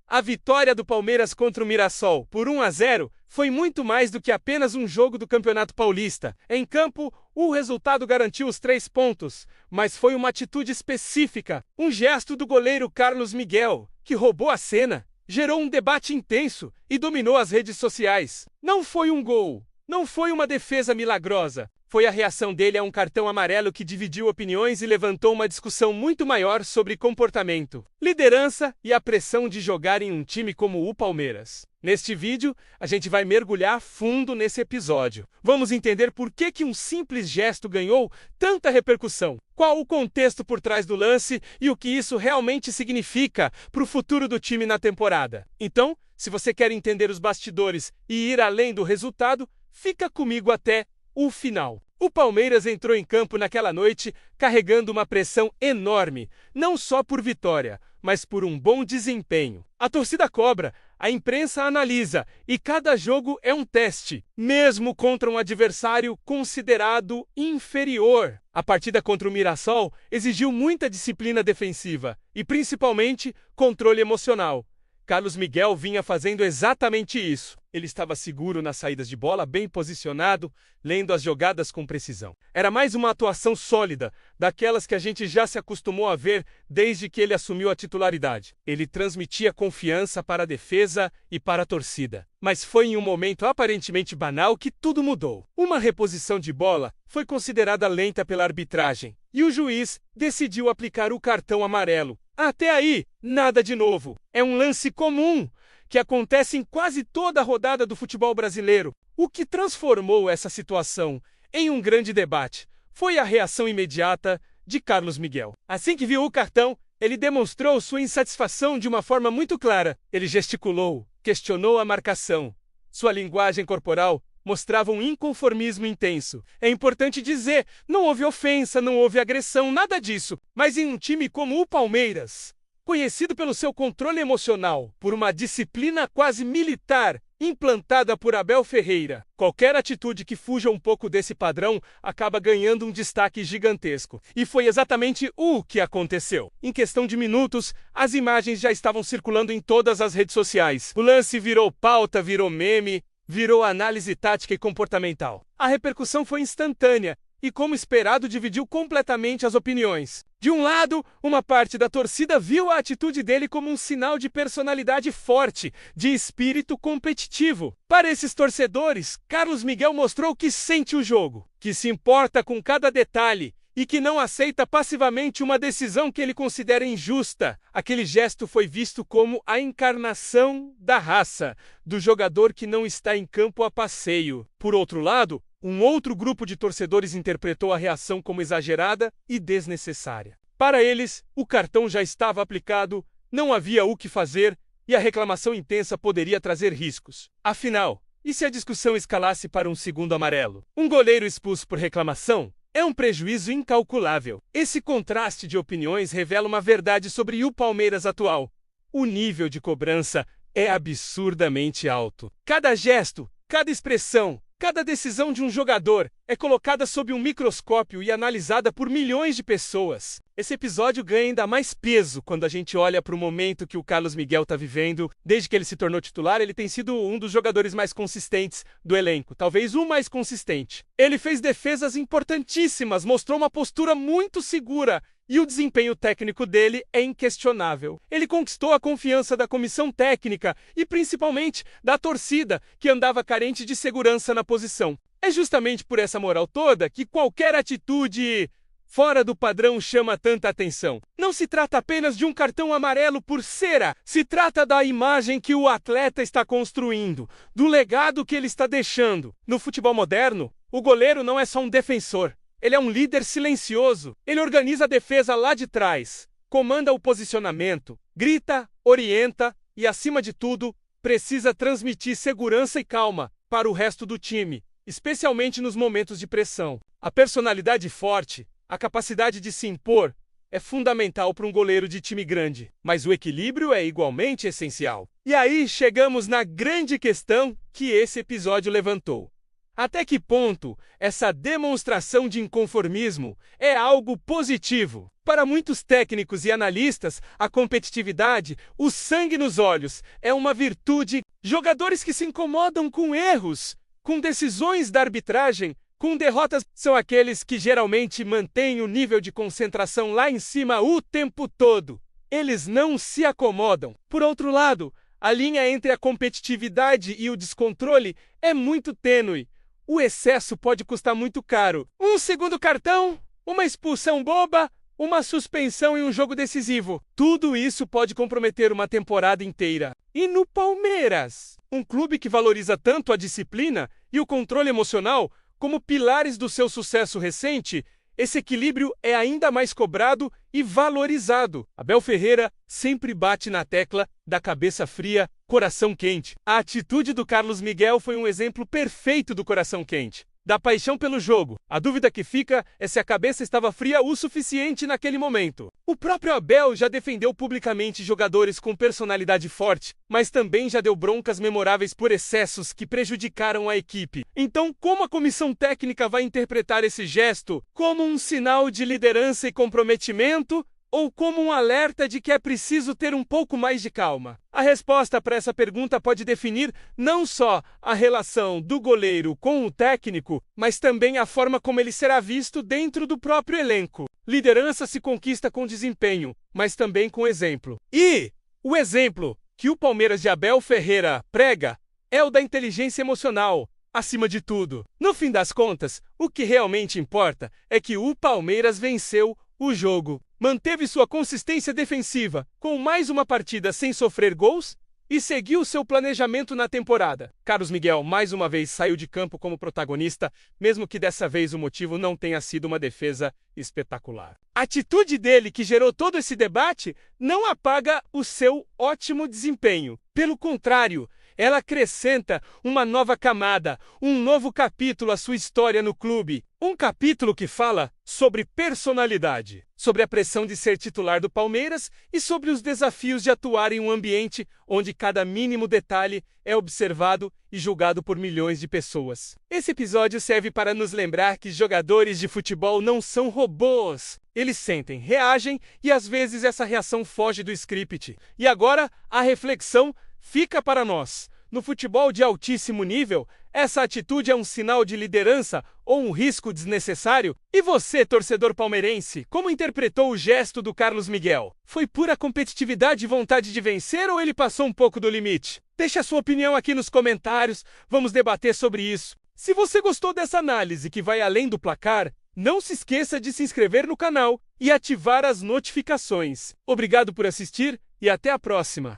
A vitória do Palmeiras contra o Mirassol por 1-0 foi muito mais do que apenas um jogo do Campeonato Paulista. Em campo, o resultado garantiu os 3 pontos, mas foi uma atitude específica, um gesto do goleiro Carlos Miguel, que roubou a cena, gerou um debate intenso e dominou as redes sociais. Não foi um gol, não foi uma defesa milagrosa. Foi a reação dele a um cartão amarelo que dividiu opiniões e levantou uma discussão muito maior sobre comportamento, liderança e a pressão de jogar em um time como o Palmeiras. Neste vídeo, a gente vai mergulhar fundo nesse episódio. Vamos entender por que um simples gesto ganhou tanta repercussão, qual o contexto por trás do lance e o que isso realmente significa para o futuro do time na temporada. Então, se você quer entender os bastidores e ir além do resultado, fica comigo até o final. O Palmeiras entrou em campo naquela noite carregando uma pressão enorme, não só por vitória, mas por um bom desempenho. A torcida cobra, a imprensa analisa e cada jogo é um teste, mesmo contra um adversário considerado inferior. A partida contra o Mirassol exigiu muita disciplina defensiva e principalmente controle emocional. Carlos Miguel vinha fazendo exatamente isso. Ele estava seguro nas saídas de bola, bem posicionado, lendo as jogadas com precisão. Era mais uma atuação sólida, daquelas que a gente já se acostumou a ver desde que ele assumiu a titularidade. Ele transmitia confiança para a defesa e para a torcida. Mas foi em um momento aparentemente banal que tudo mudou. Uma reposição de bola foi considerada lenta pela arbitragem, e o juiz decidiu aplicar o cartão amarelo. Até aí, nada de novo. É um lance comum, que acontece em quase toda a rodada do futebol brasileiro. O que transformou essa situação em um grande debate foi a reação imediata de Carlos Miguel. Assim que viu o cartão, ele demonstrou sua insatisfação de uma forma muito clara. Ele gesticulou, questionou a marcação. Sua linguagem corporal mostrava um inconformismo intenso. É importante dizer, não houve ofensa, não houve agressão, nada disso. Mas em um time como o Palmeiras, conhecido pelo seu controle emocional, por uma disciplina quase militar implantada por Abel Ferreira, qualquer atitude que fuja um pouco desse padrão acaba ganhando um destaque gigantesco. E foi exatamente o que aconteceu. Em questão de minutos, as imagens já estavam circulando em todas as redes sociais. O lance virou pauta, virou meme, virou análise tática e comportamental. A repercussão foi instantânea e, como esperado, dividiu completamente as opiniões. De um lado, uma parte da torcida viu a atitude dele como um sinal de personalidade forte, de espírito competitivo. Para esses torcedores, Carlos Miguel mostrou que sente o jogo, que se importa com cada detalhe e que não aceita passivamente uma decisão que ele considera injusta. Aquele gesto foi visto como a encarnação da raça, do jogador que não está em campo a passeio. Por outro lado, um outro grupo de torcedores interpretou a reação como exagerada e desnecessária. Para eles, o cartão já estava aplicado, não havia o que fazer e a reclamação intensa poderia trazer riscos. Afinal, e se a discussão escalasse para um segundo amarelo? Um goleiro expulso por reclamação é um prejuízo incalculável. Esse contraste de opiniões revela uma verdade sobre o Palmeiras atual. O nível de cobrança é absurdamente alto. Cada gesto, cada expressão, cada decisão de um jogador é colocada sob um microscópio e analisada por milhões de pessoas. Esse episódio ganha ainda mais peso quando a gente olha para o momento que o Carlos Miguel está vivendo. Desde que ele se tornou titular, ele tem sido um dos jogadores mais consistentes do elenco, talvez o mais consistente. Ele fez defesas importantíssimas, mostrou uma postura muito segura e o desempenho técnico dele é inquestionável. Ele conquistou a confiança da comissão técnica e principalmente da torcida, que andava carente de segurança na posição. É justamente por essa moral toda que qualquer atitude fora do padrão chama tanta atenção. Não se trata apenas de um cartão amarelo por cera, se trata da imagem que o atleta está construindo, do legado que ele está deixando. No futebol moderno, o goleiro não é só um defensor. Ele é um líder silencioso. Ele organiza a defesa lá de trás, comanda o posicionamento, grita, orienta e, acima de tudo, precisa transmitir segurança e calma para o resto do time, especialmente nos momentos de pressão. A personalidade forte, a capacidade de se impor, é fundamental para um goleiro de time grande, mas o equilíbrio é igualmente essencial. E aí chegamos na grande questão que esse episódio levantou. Até que ponto essa demonstração de inconformismo é algo positivo? Para muitos técnicos e analistas, a competitividade, o sangue nos olhos, é uma virtude. Jogadores que se incomodam com erros, com decisões da arbitragem, com derrotas, são aqueles que geralmente mantêm o nível de concentração lá em cima o tempo todo. Eles não se acomodam. Por outro lado, a linha entre a competitividade e o descontrole é muito tênue. O excesso pode custar muito caro. Um segundo cartão, uma expulsão boba, uma suspensão em um jogo decisivo. Tudo isso pode comprometer uma temporada inteira. E no Palmeiras, um clube que valoriza tanto a disciplina e o controle emocional como pilares do seu sucesso recente, esse equilíbrio é ainda mais cobrado e valorizado. Abel Ferreira sempre bate na tecla da cabeça fria, coração quente. A atitude do Carlos Miguel foi um exemplo perfeito do coração quente, da paixão pelo jogo. A dúvida que fica é se a cabeça estava fria o suficiente naquele momento. O próprio Abel já defendeu publicamente jogadores com personalidade forte, mas também já deu broncas memoráveis por excessos que prejudicaram a equipe. Então, como a comissão técnica vai interpretar esse gesto? Como um sinal de liderança e comprometimento? Ou como um alerta de que é preciso ter um pouco mais de calma? A resposta para essa pergunta pode definir não só a relação do goleiro com o técnico, mas também a forma como ele será visto dentro do próprio elenco. Liderança se conquista com desempenho, mas também com exemplo. E o exemplo que o Palmeiras de Abel Ferreira prega é o da inteligência emocional, acima de tudo. No fim das contas, o que realmente importa é que o Palmeiras venceu o jogo, manteve sua consistência defensiva com mais uma partida sem sofrer gols e seguiu seu planejamento na temporada. Carlos Miguel mais uma vez saiu de campo como protagonista, mesmo que dessa vez o motivo não tenha sido uma defesa espetacular. A atitude dele, que gerou todo esse debate, não apaga o seu ótimo desempenho. Pelo contrário, ela acrescenta uma nova camada, um novo capítulo à sua história no clube. Um capítulo que fala sobre personalidade, sobre a pressão de ser titular do Palmeiras e sobre os desafios de atuar em um ambiente onde cada mínimo detalhe é observado e julgado por milhões de pessoas. Esse episódio serve para nos lembrar que jogadores de futebol não são robôs. Eles sentem, reagem e às vezes essa reação foge do script. E agora a reflexão fica para nós. No futebol de altíssimo nível, essa atitude é um sinal de liderança ou um risco desnecessário? E você, torcedor palmeirense, como interpretou o gesto do Carlos Miguel? Foi pura competitividade e vontade de vencer ou ele passou um pouco do limite? Deixe a sua opinião aqui nos comentários, vamos debater sobre isso. Se você gostou dessa análise que vai além do placar, não se esqueça de se inscrever no canal e ativar as notificações. Obrigado por assistir e até a próxima!